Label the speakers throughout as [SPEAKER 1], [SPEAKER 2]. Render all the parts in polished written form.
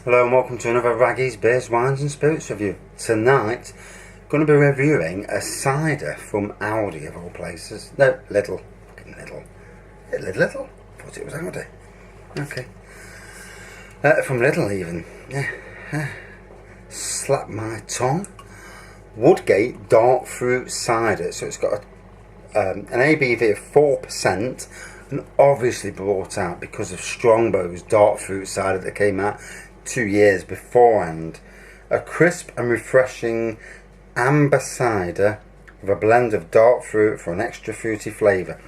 [SPEAKER 1] Hello and welcome to another Raggy's Beers, Wines and Spirits review. Tonight, going to be reviewing a cider from Aldi of all places. No, Lidl. Fucking Lidl. Lidl? Thought it was Aldi. Okay. From Lidl even. Yeah. Slap my tongue. Woodgate Dark Fruit Cider. So it's got an ABV of 4% and obviously brought out because of Strongbow's Dark Fruit Cider that came out 2 years beforehand. A crisp and refreshing amber cider with a blend of dark fruit for an extra fruity flavour.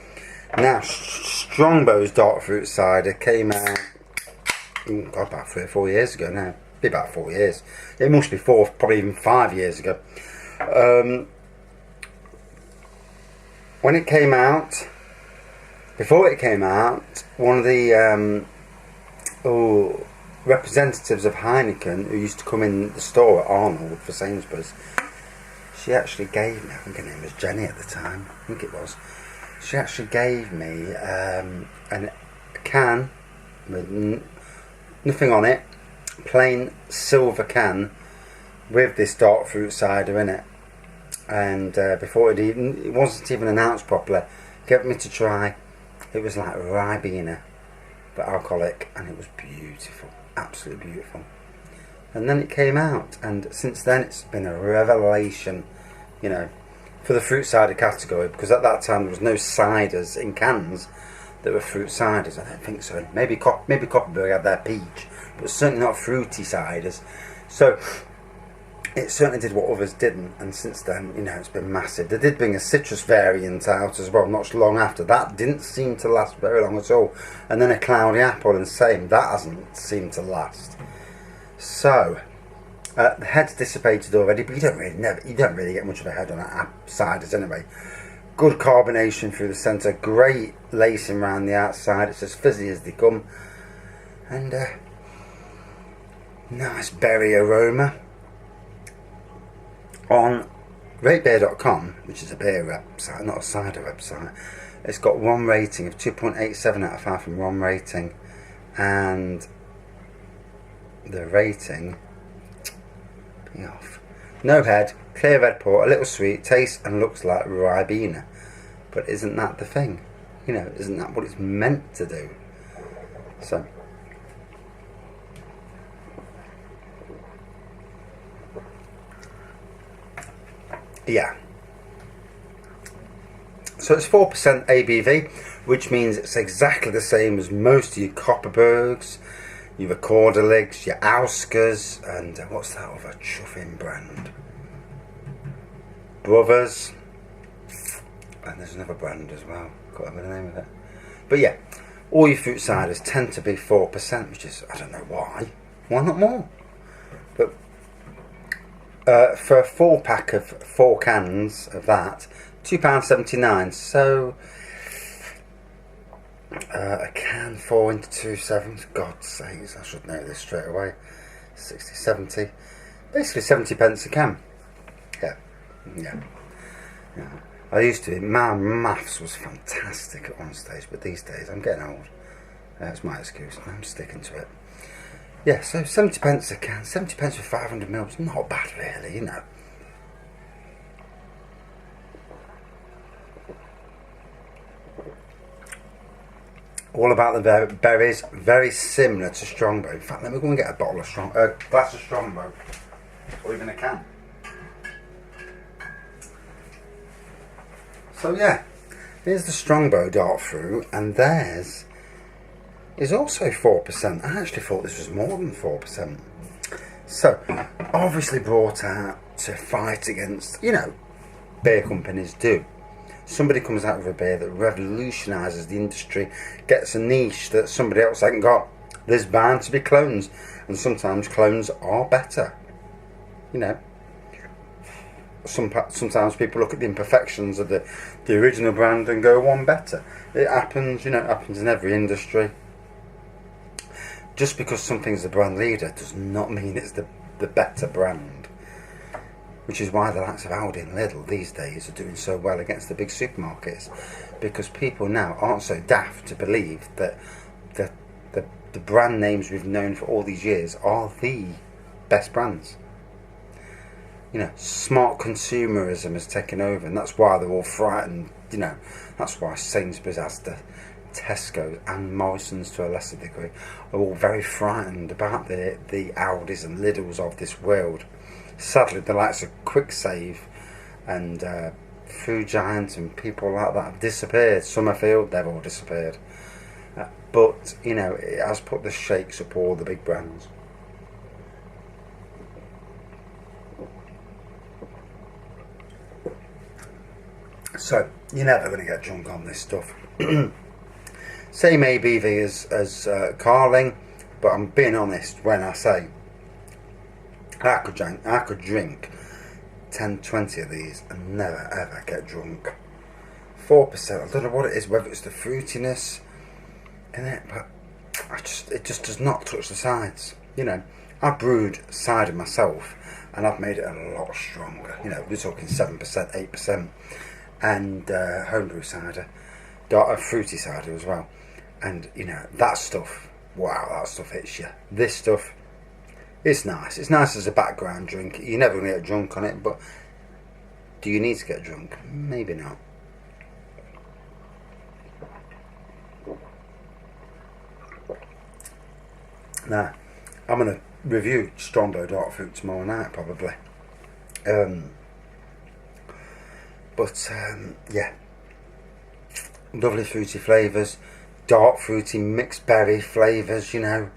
[SPEAKER 1] Now, Strongbow's Dark Fruit Cider came out about 3 or 4 years ago now. Be about 4 years. It must be 4, probably even 5 years ago. When it came out, before it came out, one of the representatives of Heineken who used to come in the store at Arnold for Sainsbury's, she actually gave me, I think her name was Jenny at the time, I think it was, she actually gave me a can with nothing on it, plain silver can with this dark fruit cider in it, and before it wasn't even announced properly, gave me to try. It was like Ribena but alcoholic, and it was beautiful, absolutely beautiful. And then it came out, and since then it's been a revelation, you know, for the fruit cider category, because at that time there was no ciders in cans that were fruit ciders. I don't think so. Maybe Copperberg had their peach, but certainly not fruity ciders. So it certainly did what others didn't, and since then, you know, it's been massive. They did bring a citrus variant out as well not long after. That didn't seem to last very long at all. And then a cloudy apple, and same, that hasn't seemed to last. So the head's dissipated already, but you don't really get much of a head on ciders anyway. Good carbonation through the centre, great lacing around the outside. It's as fizzy as they come, and nice berry aroma. On ratebeer.com, which is a beer website, not a cider website, it's got one rating of 2.87 out of 5 from one rating, and the rating, be off. No head, clear red port, a little sweet, tastes and looks like Ribena. But isn't that the thing? You know, isn't that what it's meant to do? So, yeah. So it's 4% ABV, which means it's exactly the same as most of your Copperbergs, your Recorderligs, your Auskers, and what's that other chuffing brand? Brothers. And there's another brand as well. Can't remember the name of it. But yeah, all your fruit ciders tend to be 4%, which is, I don't know why. Why not more? But for a 4-pack of 4 cans of that, £2.79. So a can 4 into 2 sevens. God's sakes, I should know this straight away. 60, 70, basically 70 pence a can. Yeah. I used to. My maths was fantastic at one stage, but these days I'm getting old. That's my excuse, and I'm sticking to it. Yeah, so 70 pence a can, 70 pence for 500 ml, it's not bad really, you know. All about the berries, very similar to Strongbow. In fact, let me go and get a glass of Strongbow, or even a can. So yeah, here's the Strongbow Dark Fruit, and theirs is also 4%. I actually thought this was more than 4%. So, obviously brought out to fight against, you know, beer companies do. Somebody comes out with a beer that revolutionises the industry, gets a niche that somebody else hasn't got. There's bound to be clones, and sometimes clones are better. You know, sometimes people look at the imperfections of the original brand and go one better. It happens, you know, it happens in every industry. Just because something's the brand leader does not mean it's the better brand. Which is why the likes of Aldi and Lidl these days are doing so well against the big supermarkets, because people now aren't so daft to believe that the the brand names we've known for all these years are the best brands. You know, smart consumerism has taken over, and that's why they're all frightened. You know, that's why Sainsbury's, Asda, Tesco, and Morrison's to a lesser degree are all very frightened about the Audis and Lidls of this world. Sadly, the likes of Quick Save and Food Giant and people like that have disappeared. Summerfield, they've all disappeared. But, you know, it has put the shakes up all the big brands. So, you're never going to get drunk on this stuff. Same ABV as Carling, but I'm being honest when I say I could drink 10, 20 of these and never ever get drunk. 4%, I don't know what it is, whether it's the fruitiness in it, but it just does not touch the sides. You know, I've brewed cider myself and I've made it a lot stronger. You know, we're talking 7%, 8%, and homebrew cider, fruity cider as well. And you know, that stuff, wow, that stuff hits you. This stuff, it's nice. It's nice as a background drink. You're never going to get drunk on it, but do you need to get drunk? Maybe not. Now, I'm going to review Strongbow Dark Fruit tomorrow night, probably. Yeah, lovely fruity flavours, dark fruity mixed berry flavours, you know.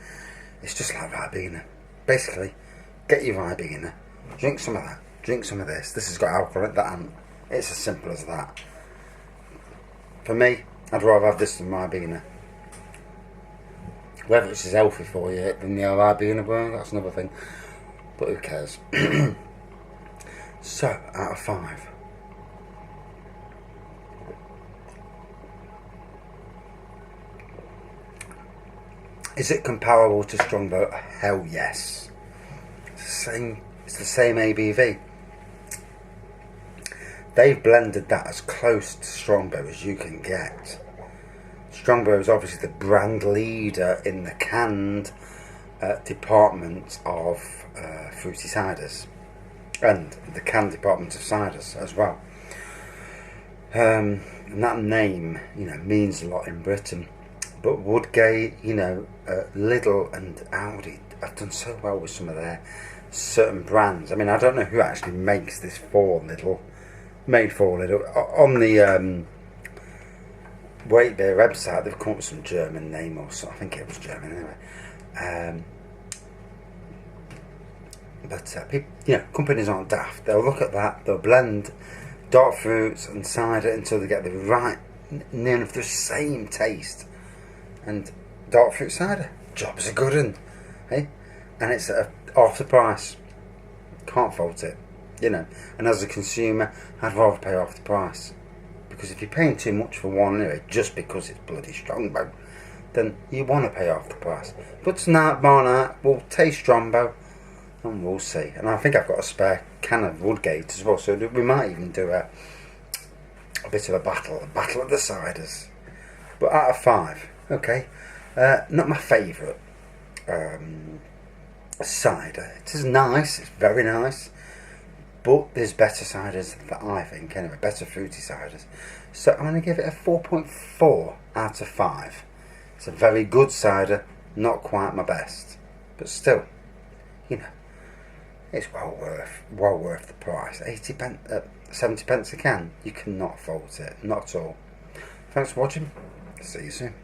[SPEAKER 1] It's just like Ribena. Basically, get your Ribena, drink some of that, drink some of this. This has got alcohol in it, that hasn't. It's as simple as that. For me, I'd rather have this than Ribena. Whether it's as healthy for you than the Ribena, well, that's another thing. But who cares? So, out of 5. Is it comparable to Strongbow? Hell yes. It's the same ABV. They've blended that as close to Strongbow as you can get. Strongbow is obviously the brand leader in the canned department of fruity ciders, and the canned department of ciders as well. And that name, you know, means a lot in Britain. But Woodgate, you know, Lidl and Aldi have done so well with some of their certain brands. I mean, I don't know who actually makes this for Lidl. Made for Lidl. On the Wait Beer website, they've come up with some German name or something. I think it was German anyway. People, you know, companies aren't daft. They'll look at that, they'll blend dark fruits and cider until they get the right, near enough the same taste. And dark fruit cider, job's a good one, hey? And it's at half the price. Can't fault it, you know. And as a consumer, I'd rather pay half the price, because if you're paying too much for one anyway, just because it's bloody Strongbow, then you want to pay half the price. But tonight, tomorrow night, we'll taste Strongbow, and we'll see. And I think I've got a spare can of Woodgate as well, so we might even do a bit of a battle of the ciders. But out of 5. Okay, not my favourite cider. It is nice, it's very nice, but there's better ciders that I think, anyway, better fruity ciders. So I'm going to give it a 4.4 out of 5. It's a very good cider, not quite my best, but still, you know, it's well worth the price. 70 pence a can, you cannot fault it, not at all. Thanks for watching, see you soon.